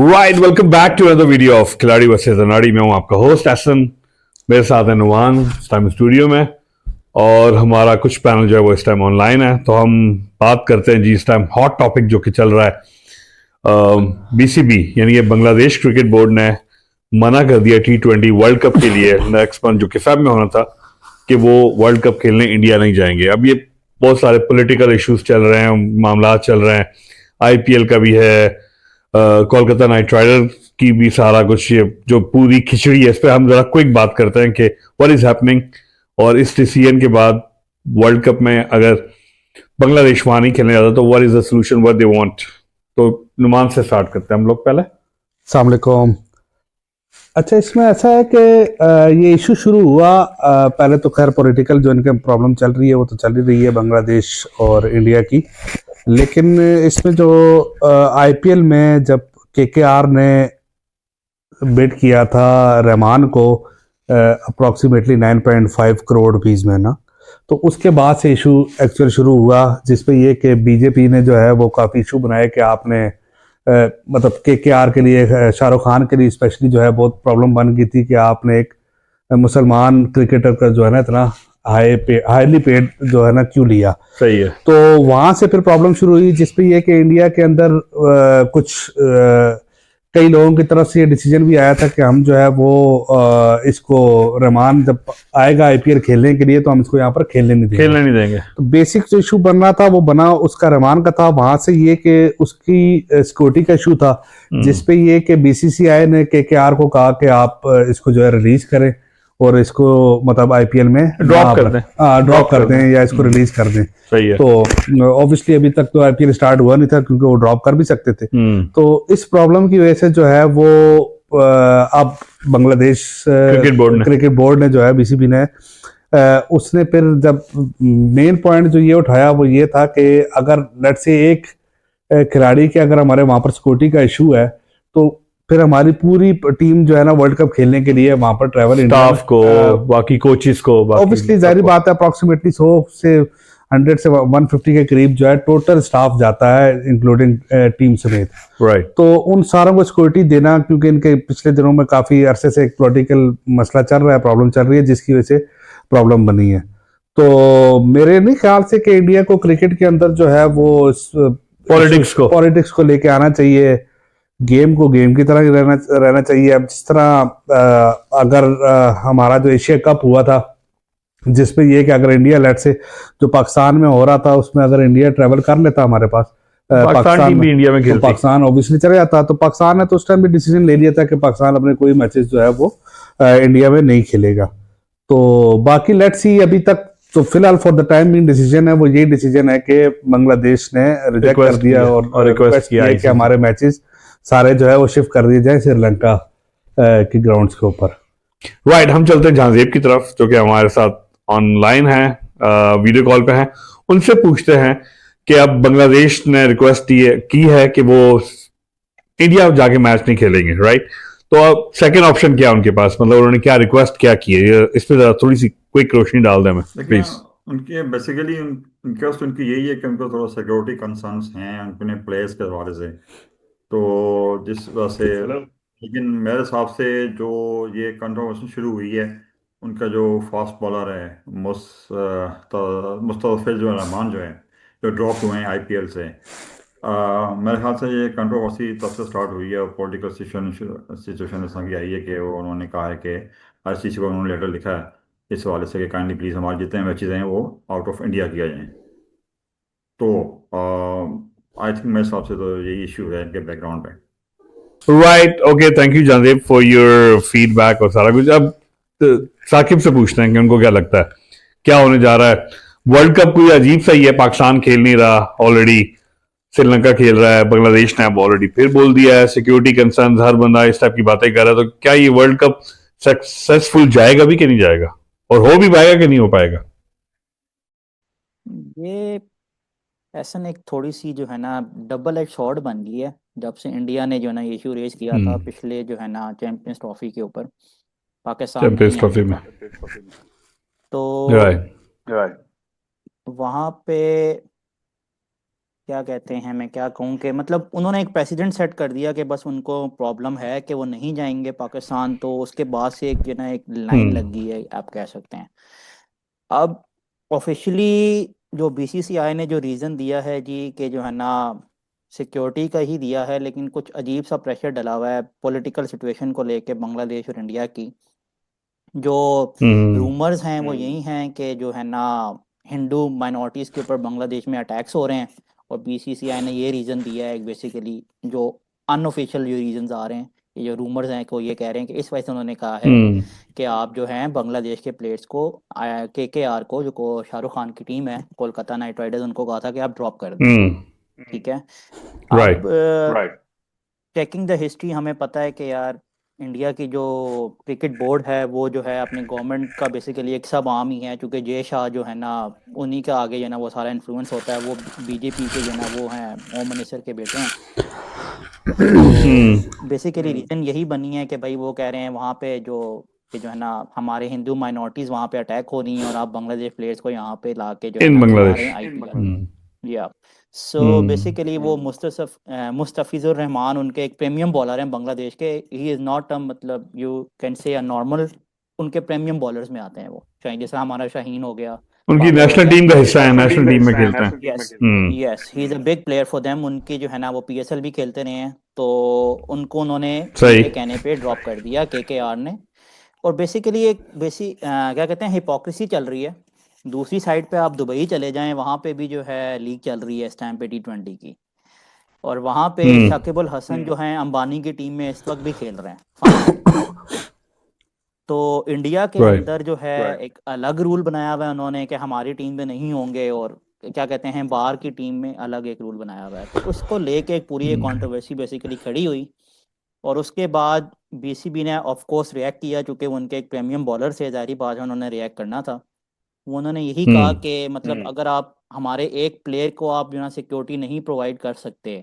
Right, welcome back to another video of खिलाड़ी versus अनाड़ी। मैं हूं आपका होस्ट एहसन, मेरे साथ है नुमान इस टाइम स्टूडियो में, और हमारा कुछ पैनल जो है वो इस टाइम ऑनलाइन है। तो हम बात करते हैं जी इस टाइम हॉट टॉपिक जो कि चल रहा है। बीसीबी यानी कि बांग्लादेश क्रिकेट बोर्ड ने मना कर दिया T20 वर्ल्ड कप के लिए नेक्स्ट मंथ जो कि फेब में होना था, कि वो वर्ल्ड कप खेलने इंडिया नहीं जाएंगे। अब ये बहुत सारे पॉलिटिकल इश्यूज चल रहे हैं, मामला चल रहे हैं, आईपीएल का भी है, कोलकाता नाइट राइडर की भी, सारा कुछ ये जो पूरी खिचड़ी है इस पर हम जरा क्विक बात करते हैं कि व्हाट इज हैपनिंग। और इस डिसीजन के बाद वर्ल्ड कप में अगर बांग्लादेश वहां नहीं खेलने जाता तो what is the solution, what they want. तो नुमान से स्टार्ट करते हैं हम लोग पहले। अस्सलाम वालेकुम। अच्छा, इसमें ऐसा है कि ये इशू शुरू हुआ, पहले तो खैर पॉलिटिकल जो इनके प्रॉब्लम चल रही है वो तो चल ही रही है बांग्लादेश और इंडिया की, लेकिन इसमें जो आईपीएल में जब केकेआर ने बिड किया था रहमान को अप्रॉक्सीमेटली 9.5 करोड़ रुपीस में ना, तो उसके बाद से इशू एक्चुअल शुरू हुआ, जिसपे ये कि बीजेपी ने जो है वो काफ़ी इशू बनाया कि आपने मतलब केकेआर के लिए, शाहरुख खान के लिए स्पेशली जो है बहुत प्रॉब्लम बन गई थी कि आपने एक मुसलमान क्रिकेटर का जो है ना इतना हाईली पेड जो है ना क्यों लिया। सही है। तो वहां से फिर प्रॉब्लम शुरू हुई, जिसपे ये कि इंडिया के अंदर कुछ कई लोगों की तरफ से ये डिसीजन भी आया था कि हम जो है वो इसको रहमान जब आएगा आईपीएल खेलने के लिए तो हम इसको यहाँ पर खेलने नहीं देंगे। तो बेसिक जो इशू बन रहा था वो बना उसका रहमान का था। वहां से ये कि उसकी सिक्योरिटी का इशू था, जिसपे ये कि बीसीसीआई ने केकेआर को कहा कि आप इसको जो है रिलीज करें और इसको मतलब आईपीएल में ड्रॉप कर दें या इसको रिलीज कर दें। सही है। तो ऑब्वियसली अभी तक तो आईपीएल स्टार्ट हुआ नहीं था क्योंकि वो ड्रॉप कर भी सकते थे। तो इस प्रॉब्लम की वजह से जो है वो अब बांग्लादेश क्रिकेट बोर्ड ने जो है बीसीबी ने उसने फिर जब मेन पॉइंट जो ये उठाया वो ये था कि अगर लेट्स से एक खिलाड़ी के अगर हमारे वहां पर सिक्योरिटी का इशू है तो फिर हमारी पूरी टीम जो है ना वर्ल्ड कप खेलने के लिए वहां पर ट्रैवल स्टाफ को, बाकी कोचेस को, ऑब्वियसली जाहिर बात है अप्रॉक्सीमेटली 100 से 100 से 150 के करीब जो है टोटल स्टाफ जाता है इंक्लूडिंग टीम समेत। राइट। तो उन सारों को सिक्योरिटी देना, क्योंकि इनके पिछले दिनों में काफी अरसे से एक पॉलिटिकल मसला चल रहा है, प्रॉब्लम चल रही है, जिसकी वजह से प्रॉब्लम बनी है। तो मेरे नहीं ख्याल से कि इंडिया को क्रिकेट के अंदर जो है वो पॉलिटिक्स को लेके आना चाहिए, गेम को गेम की तरह रहना चाहिए। अब जिस तरह अगर हमारा जो एशिया कप हुआ था जिसमें ये कि अगर इंडिया लेट से जो पाकिस्तान में हो रहा था उसमें अगर इंडिया ट्रैवल कर लेता हमारे पास, पाकिस्तान टीम भी इंडिया में खेलती, तो पाकिस्तान ऑब्वियसली चले जाता। तो पाकिस्तान ने तो उस टाइम भी डिसीजन ले लिया था कि पाकिस्तान अपने कोई मैचेस जो है वो इंडिया में नहीं खेलेगा। तो बाकी लेट्स सी, अभी तक तो फिलहाल for the time being decision है वो यही डिसीजन है कि बांग्लादेश ने रिजेक्ट कर दिया और रिक्वेस्ट किया कि हमारे मैचेस सारे जो है वो शिफ्ट कर दिए जाए श्रीलंका की ग्राउंड्स के ऊपर। राइट, हम चलते हैं जहांजेब की तरफ जो कि हमारे साथ ऑनलाइन है, वीडियो कॉल पे हैं। उनसे पूछते हैं कि अब बांग्लादेश ने रिक्वेस्ट की है कि वो इंडिया जाके मैच नहीं खेलेंगे, राइट? तो अब सेकंड ऑप्शन क्या उनके पास, मतलब उन्होंने क्या रिक्वेस्ट क्या की है, इस पे जरा थोड़ी सी क्विक रोशनी डाल दें हमें प्लीज। उनके बेसिकली रिक्वेस्ट उनकी यही है कि उनको थोड़ा सिक्योरिटी कंसर्न्स हैं अपने प्लेयर्स के हवाले से, तो जिस वजह से, लेकिन मेरे हिसाब से जो ये कंट्रोवर्सी शुरू हुई है, उनका जो फास्ट बॉलर है मुस्तफिजुर रहमान जो है, जो ड्रॉप हुए हैं आईपीएल से, मेरे ख्याल से ये कंट्रोवर्सी तब से स्टार्ट हुई है और पॉलिटिकल सिचुएशन इस तरह की आई है कि वो उन्होंने कहा है कि आईसीसी को उन्होंने लेटर लिखा है इस हवाले से कि काइंडली प्लीज़ हमारे जितने मैचेज हैं वो आउट ऑफ इंडिया किया जाए। तो आई थिंक मेरे हिसाब से तो यही इशू है इनके बैकग्राउंड पे। Right, okay, thank you Jandev for your feedback और सारा कुछ। अब साकिब से पूछते हैं कि उनको क्या लगता है क्या होने जा रहा है। वर्ल्ड कप कोई अजीब सा ही है, पाकिस्तान खेल नहीं रहा, ऑलरेडी श्रीलंका खेल रहा है, बांग्लादेश ने अब ऑलरेडी फिर बोल दिया है, सिक्योरिटी कंसर्न, हर बंदा इस टाइप की बातें कर रहा है। तो क्या ये वर्ल्ड कप सक्सेसफुल जाएगा भी कि नहीं जाएगा, और हो भी पाएगा कि नहीं हो पाएगा? ये ऐसा एक थोड़ी सी जो है ना डबल एज शॉर्ट बन गई है जब से इंडिया ने जो है ना इशू रेज किया था पिछले जो है ना चैंपियंस ट्रॉफी के ऊपर, पाकिस्तान ट्रॉफी में। तो राइट वहाँ पे क्या कहते हैं, मैं क्या कहूँ कि मतलब उन्होंने एक प्रेसिडेंट सेट कर दिया कि बस उनको प्रॉब्लम है कि वो नहीं जाएंगे पाकिस्तान, तो उसके बाद से एक जो ना एक लाइन लग गई है, आप कह सकते हैं। अब ऑफिशियली जो बीसीसीआई ने जो रीज़न दिया है जी कि जो है ना सिक्योरिटी का ही दिया है, लेकिन कुछ अजीब सा प्रेशर डला हुआ है पॉलिटिकल सिचुएशन को लेके बांग्लादेश और इंडिया की। जो हम्म रूमर्स हैं वो यही हैं कि जो है ना हिंदू माइनॉरिटीज़ के ऊपर बांग्लादेश में अटैक्स हो रहे हैं, और बीसीसीआई ने ये रीज़न दिया है बेसिकली, जो अनऑफिशियल जो रीजंस आ रहे हैं, ये जो रूमर्स हैं को ये कह रहे हैं कि इस वजह से उन्होंने कहा है हम्म कि आप जो हैं बांग्लादेश के प्लेयर्स को, केकेआर को, जो को शाहरुख खान की टीम है कोलकाता नाइट राइडर्स, उनको कहा था कि आप ड्रॉप कर दें। हम्म ठीक है। अब right right, checking the history हमें पता है कि यार इंडिया की जो क्रिकेट बोर्ड है वो जो है अपनी गवर्नमेंट का बेसिकली एक सब आर्म ही है, क्योंकि जय शाह जो है ना उन्हीं का आगे जो है ना वो सारा इन्फ्लुएंस होता है, वो बीजेपी के जो है ना वो हैं होम मिनिस्टर के बेटे हैं। तो बेसिकली रीजन यही बनी है कि भाई वो कह रहे हैं वहाँ पे जो कि जो है ना हमारे हिंदू माइनॉरिटीज़ वहाँ पे अटैक हो रही हैं, और आप बांग्लादेश प्लेयर्स को यहाँ पे ला के जो है इन ना खिला बांग्लादेश रहे हैं आईपीएल। हम्म या सो हम्म बेसिकली वो मुस्तफिजुर रहमान उनके एक प्रीमियम बॉलर हैं बांग्लादेश के। ही इज़ नॉट अ, मतलब you can say a normal, उनके प्रीमियम बॉलर्स में आते हैं वो, चाहे जैसा हमारा शाहीन हो गया, उनकी बाबर हो नेशनल गया। टीम का हिस्सा है, नेशनल टीम में खेलते हैं। Yes, hmm yes, he is a big player for them. उनकी जो है ना वो पीएसएल भी खेलते रहे हैं, तो उनको उन्होंने सही उनके कहने पे ड्रॉप कर दिया केकेआर ने। और बेसिकली एक क्या कहते हैं हिपोक्रेसी चल रही है। दूसरी साइड पे आप दुबई चले जाएं, वहाँ पे भी जो है लीग चल रही है इस टाइम पे T20 की, और वहाँ पे हम्म शाकिब अल हसन जो हैं अंबानी की टीम में इस वक्त भी खेल रहे हैं फाइनल। तो इंडिया के राइट अंदर जो है एक अलग रूल बनाया हुआ है उन्होंने कि हमारी टीम में नहीं होंगे, और क्या कहते हैं बाहर की टीम में अलग एक रूल बनाया हुआ है। तो उसको लेके एक पूरी एक कंट्रोवर्सी बेसिकली खड़ी हुई, और उसके बाद बीसीबी ने ऑफ कोर्स रिएक्ट किया, चूंकि वो उनके एक प्रीमियम बॉलर से जारी बात है उन्होंने रिएक्ट करना था। वो उन्होंने यही कहा हम्म कि मतलब अगर आप हमारे एक प्लेयर को आप जो है सिक्योरिटी नहीं प्रोवाइड कर सकते,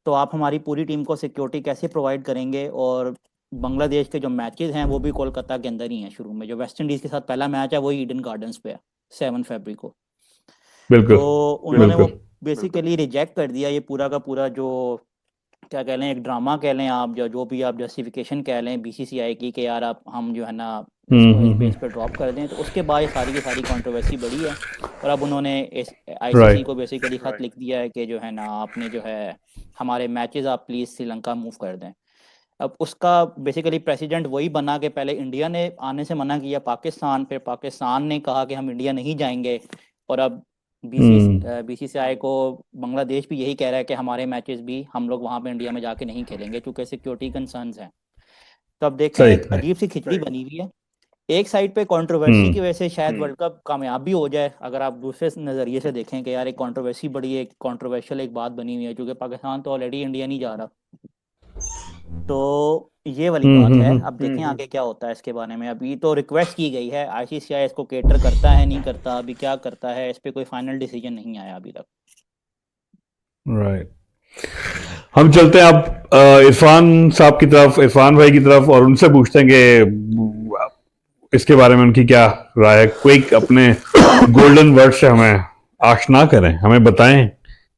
तो आप हमारी पूरी टीम को सिक्योरिटी कैसे प्रोवाइड करेंगे। और बांग्लादेश के जो मैचेस हैं वो भी कोलकाता के अंदर ही हैं। शुरू में जो वेस्ट इंडीज़ के साथ पहला मैच है वही ईडन गार्डन्स पे है 7 फरवरी को। बिल्कुल तो उन्होंने वो बिल्कुल बेसिकली रिजेक्ट कर दिया ये पूरा का पूरा, जो क्या कह लें एक ड्रामा कह लें आप, जो जो भी आप जस्टिफिकेशन कह लें बीसीसीआई की यार आप हम जो है ना इसको इस बेस पे ड्रॉप कर दें। तो उसके बाद ये सारी की सारी कंट्रोवर्सी बढ़ी है, और अब उन्होंने इस आईसीसी राइट को बेसिकली खत लिख दिया है कि जो है ना आपने जो है हमारे मैचेस आप प्लीज़ श्रीलंका मूव कर दें। अब उसका बेसिकली प्रेसिडेंट वही बना के पहले इंडिया ने आने से मना किया पाकिस्तान, फिर पाकिस्तान ने कहा कि हम इंडिया नहीं जाएंगे, और अब हम्म बीसीसीआई को बांग्लादेश भी यही कह रहा है कि हमारे मैचेस भी हम लोग वहाँ पे इंडिया में जाके नहीं खेलेंगे क्योंकि सिक्योरिटी कंसर्न्स हैं। तो अब देखें सही एक सही अजीब सी खिचड़ी बनी हुई है। एक साइड पे कंट्रोवर्सी हम्म की वजह से शायद वर्ल्ड कप कामयाब भी हो जाए, अगर आप दूसरे नज़रिए से देखें कि यार एक कंट्रोवर्सी बड़ी एक कंट्रोवर्शियल एक बात बनी हुई है, क्योंकि पाकिस्तान तो ऑलरेडी इंडिया नहीं जा रहा। तो ये वाली बात है, अब देखें आगे क्या होता है इसके बारे में। अभी तो रिक्वेस्ट की गई है, आईसीसीआई इसको केटर करता है नहीं करता, अभी क्या करता है इस पे कोई फाइनल डिसीजन नहीं आया अभी तक। राइट हम चलते हैं अब इरफान साहब की तरफ, इरफान भाई की तरफ, और उनसे पूछते हैं कि इसके बारे में उनकी क्या राय है। क्विक अपने गोल्डन वर्ड से हमें आशना करें, हमें बताएं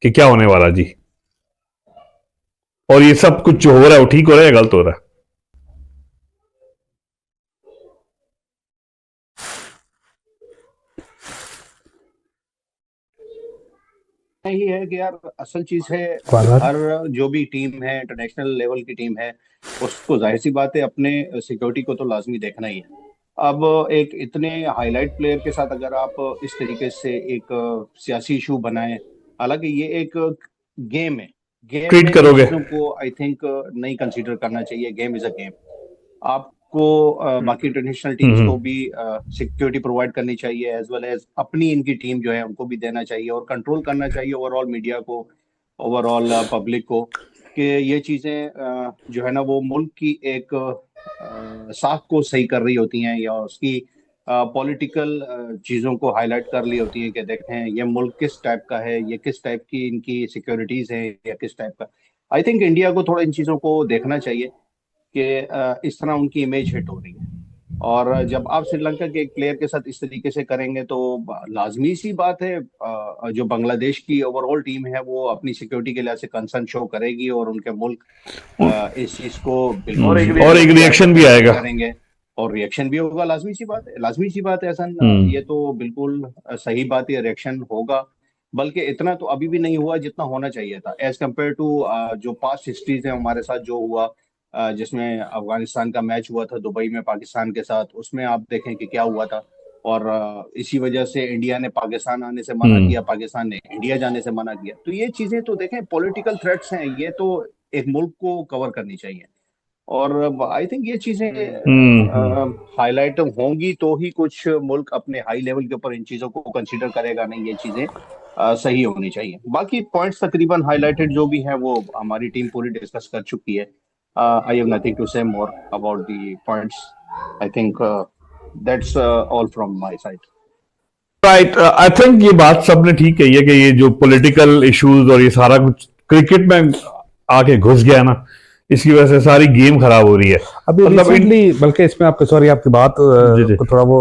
कि क्या होने वाला जी, और ये सब कुछ जो हो रहा है वो ठीक हो रहा है या गलत हो रहा है। यही है कि यार असल चीज है बार हर जो भी टीम है इंटरनेशनल लेवल की टीम है उसको जाहिर सी बात है अपने सिक्योरिटी को तो लाजमी देखना ही है। अब एक इतने हाईलाइट प्लेयर के साथ अगर आप इस तरीके से एक सियासी इशू बनाएं, हालांकि ये एक गेम है, गेम ट्रीट में इन करोगे चीजों को आई थिंक नहीं कंसीडर करना चाहिए। Game is a game. आपको बाकी इंटरनेशनल टीम्स को हम्म भी सिक्योरिटी प्रोवाइड करनी चाहिए एज वेल एज अपनी इनकी टीम जो है उनको भी देना चाहिए और कंट्रोल करना चाहिए ओवरऑल मीडिया को, ओवरऑल पब्लिक को, कि ये चीजें जो है ना वो मुल्क की एक साख को सही कर रही होती हैं या उसकी पॉलिटिकल चीजों को हाईलाइट कर रही होती हैं कि देखें ये मुल्क किस टाइप का है, ये किस टाइप की इनकी सिक्योरिटीज है या किस टाइप का। आई थिंक इंडिया को थोड़ा इन चीजों को देखना चाहिए कि इस तरह उनकी इमेज हिट हो रही है। और जब आप श्रीलंका के एक प्लेयर के साथ इस तरीके से करेंगे तो लाजमी सी बात है, जो बांग्लादेश की ओवरऑल टीम है वो अपनी सिक्योरिटी के लिहाज से कंसर्न शो करेगी और उनके मुल्क इस चीज को बिल्कुल और एक serious और एक रिएक्शन भी आएगा। करेंगे और रिएक्शन भी होगा। लाजमी सी बात है, लाजमी सी बात है ऐसा ये तो बिल्कुल सही बात है, रिएक्शन होगा। बल्कि इतना तो अभी भी नहीं हुआ जितना होना चाहिए था एज कम्पेयर टू जो पास्ट हिस्ट्रीज है हमारे साथ जो हुआ, जिसमें अफगानिस्तान का मैच हुआ था दुबई में पाकिस्तान के साथ, उसमें आप देखें कि क्या हुआ था। और इसी वजह से इंडिया ने पाकिस्तान आने से मना किया, पाकिस्तान ने इंडिया जाने से मना किया। तो ये चीजें तो देखें पॉलिटिकल थ्रेट्स हैं, ये तो एक मुल्क को कवर करनी चाहिए। और आई थिंक ये चीजें हाईलाइट होंगी तो ही कुछ मुल्क अपने हाई लेवल के ऊपर इन चीजों को कंसीडर करेगा। नहीं, ये चीजें सही होनी चाहिए। बाकी पॉइंट्स तकरीबन हाईलाइटेड जो भी हैं वो हमारी टीम पूरी डिस्कस कर चुकी है। आई हैव नथिंग टू से more about the points. I think that's all from my side. Right, I think ये बात सबने ठीक कही है कि ये जो पॉलिटिकल इश्यूज और ये सारा कुछ क्रिकेट में आके घुस गया ना, इसकी वजह से सारी गेम खराब हो रही है। अभी मतलब रिसेंटली, बल्कि इसमें आपके सॉरी आपकी बात जी। को थोड़ा वो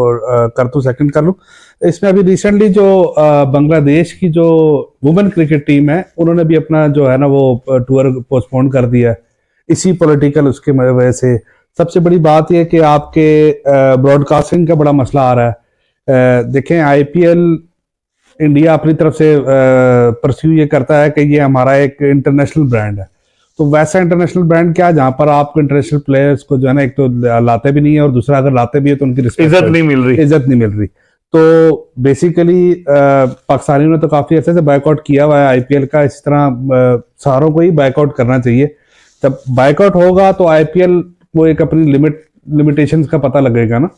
कर दूं, सेकंड कर लूं। इसमें अभी रिसेंटली जो बांग्लादेश की जो वुमेन क्रिकेट टीम है उन्होंने भी अपना जो है ना वो टूर पोस्टपोन कर दिया है इसी पॉलिटिकल उसके वजह से। सबसे बड़ी बात यह कि आपके ब्रॉडकास्टिंग का बड़ा मसला आ रहा है। देखें आईपीएल इंडिया अपनी तरफ से परस्यू ये करता है कि ये हमारा एक इंटरनेशनल ब्रांड है। तो वैसा इंटरनेशनल ब्रांड क्या जहां पर आप इंटरनेशनल प्लेयर्स को जो है ना एक तो लाते भी नहीं है और दूसरा अगर लाते भी है तो उनकी इज्जत नहीं मिल रही। इज्जत नहीं मिल रही। तो बेसिकली पाकिस्तानियों ने तो काफी अर्से से बायकॉट किया हुआ है आईपीएल का। इस तरह सारों को ही बायकॉट करना चाहिए। जब बायकॉट होगा तो आईपीएल वो एक अपनी लिमिटेशंस का पता लगेगा ना।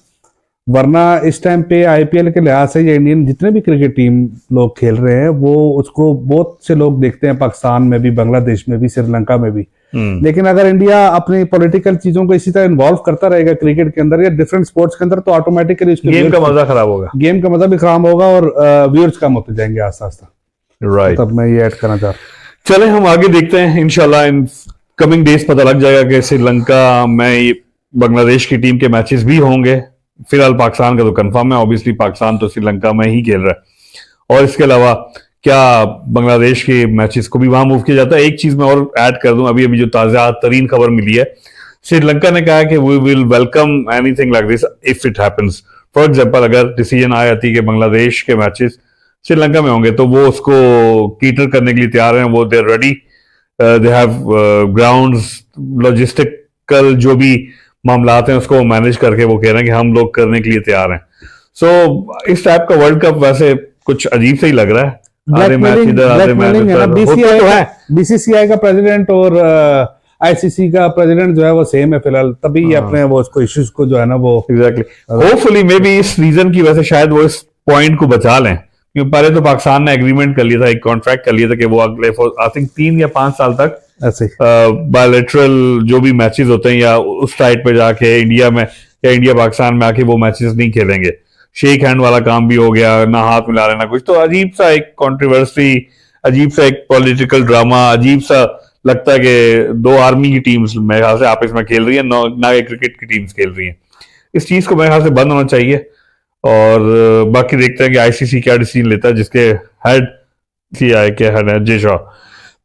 वरना इस टाइम पे आईपीएल के लिहाज से ये इंडियन जितने भी क्रिकेट टीम लोग खेल रहे हैं वो उसको बहुत से लोग देखते हैं, पाकिस्तान में भी, बांग्लादेश में भी, श्रीलंका में भी। लेकिन अगर इंडिया अपनी पॉलिटिकल चीजों को इसी तरह इन्वॉल्व करता रहेगा क्रिकेट के अंदर या डिफरेंट स्पोर्ट्स के अंदर तो ऑटोमेटिकली गेम का मजा खराब होगा, गेम का मजा भी खराब होगा और व्यूअर्स कम होते जाएंगे आस्ता आस्ता। राइट। तब मैं ये ऐड करना चाह रहा हूँ। चले हम आगे देखते हैं, इंशाल्लाह इन कमिंग डेज पता लग जाएगा कि श्रीलंका में बांग्लादेश की टीम के मैचेस भी होंगे। फिलहाल पाकिस्तान का तो कंफर्म है, ऑब्वियसली पाकिस्तान तो श्रीलंका में ही खेल रहा है। और इसके अलावा क्या बांग्लादेश के मैचेस को भी वहां मूव किया जाता है। एक चीज मैं और ऐड कर दूं, अभी जो ताजा तरीन खबर मिली है, श्रीलंका ने कहा है कि we will welcome anything like this if it happens. For example अगर डिसीजन आ जाती है कि बांग्लादेश के मैचेस श्रीलंका में होंगे तो वो उसको कीटर करने के लिए तैयार हैं। वो they're ready, they have grounds, logistical जो भी मामलात हैं उसको मैनेज करके वो कह रहे हैं कि हम लोग करने के लिए तैयार हैं। सो इस टाइप का वर्ल्ड कप वैसे कुछ अजीब सा ही लग रहा है। आधे मैच इधर आधे मैच उधर। बीसीसीआई का प्रेसिडेंट और आईसीसी का प्रेसिडेंट जो है वो सेम है फिलहाल, तभी अपने वो उसको इश्यूज को जो है ना वो एग्जैक्टली होपफुली मे बी इस रीजन की वजह से शायद वो इस पॉइंट को बचा लें। क्योंकि पहले तो पाकिस्तान ने एग्रीमेंट कर लिया था, एक कॉन्ट्रैक्ट कर लिया था कि वो अगले आई थिंक 3 या 5 साल तक ऐसे बायलैटरल जो भी मैचेस होते हैं या उस साइड पे जाके इंडिया में या इंडिया पाकिस्तान में आके वो मैचेस नहीं खेलेंगे। शेक हैंड वाला काम भी हो गया, ना हाथ मिला लेना कुछ। तो अजीब सा एक कंट्रोवर्सी, अजीब सा एक पॉलिटिकल ड्रामा, अजीब सा लगता है कि दो आर्मी की टीम्स मेरे ख्याल से आपस में खेल रही है, ना क्रिकेट की टीम्स खेल रही हैं। इस चीज को मेरे ख्याल से बंद होना चाहिए। और बाकी देखते हैं कि आईसीसी क्या डिसीजन लेता है, जिसके हेड सीआई के हेड है जय शाह।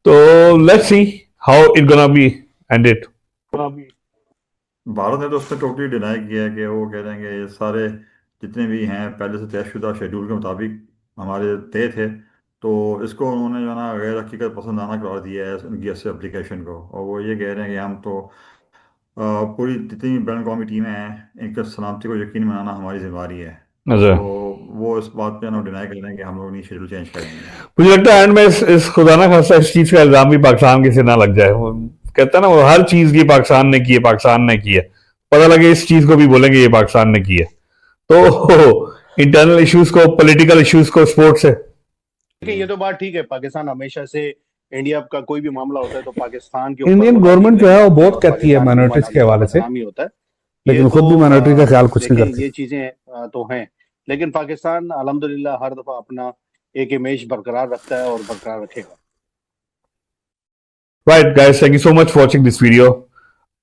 तो let's see how it gonna be ended. Bharat ने तो उसने टोटली डिनाई किया है कि वो कह रहे हैं कि ये सारे जितने भी हैं पहले से तयशुदा शेड्यूल के मुताबिक हमारे तय थे। तो इसको उन्होंने जो है ना गैर हकीकत पसंदाना करार दिया है उनकी ऐसे एप्लीकेशन को। और वो ये कह रहे हैं कि हम तो पूरी जितनी भी बैन अवी टीमें हैं इनके सलामती को यकीन बनाना हमारी जिम्मेदारी है। अच्छा, तो वो इस बात पे ना डिनाई कर रहे हैं कि हम लोग नहीं शेड्यूल चेंज करेंगे। मुझे लगता है एंड में इस खुदा ना खासा इस चीज का इल्जाम भी पाकिस्तान के सिर ना लग जाए। वो कहता है ना, वो हर चीज की पाकिस्तान ने की है, पाकिस्तान ने की है, पता लगे इस चीज को भी बोलेंगे ये पाकिस्तान ने की है। तो इंटरनल इश्यूज को, पॉलिटिकल इश्यूज को स्पोर्ट्स से देखिए, ये तो बात ठीक है, पाकिस्तान हमेशा से इंडिया का कोई भी मामला होता है तो पाकिस्तान के इंडियन गवर्नमेंट जो है वो बहुत कहती है माइनॉरिटीज के हवाले से, होता है, लेकिन खुद भी माइनॉरिटी का ख्याल कुछ नहीं करती। ये चीजें तो हैं, लेकिन पाकिस्तान अल्हम्दुलिल्लाह हर दफा अपना एक इमेज बरकरार रखता है और बरकरार रखेगा। Right guys, thank you so much for watching this video.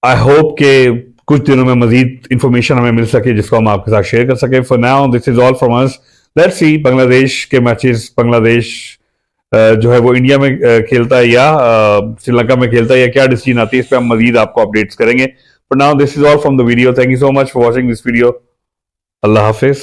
I hope के कुछ दिनों में मजीद इंफॉर्मेशन हमें मिल सके जिसको हम आपके साथ शेयर कर सके. For now this is all from us. Let's see Bangladesh के मैचेस, बांग्लादेश जो है वो इंडिया में खेलता है या श्रीलंका में खेलता है या क्या डिसीजन आती है, इस पर हम मजीद आपको अपडेट्स करेंगे. For now this is all from the video. Thank you so much for watching this video. Allah Hafiz.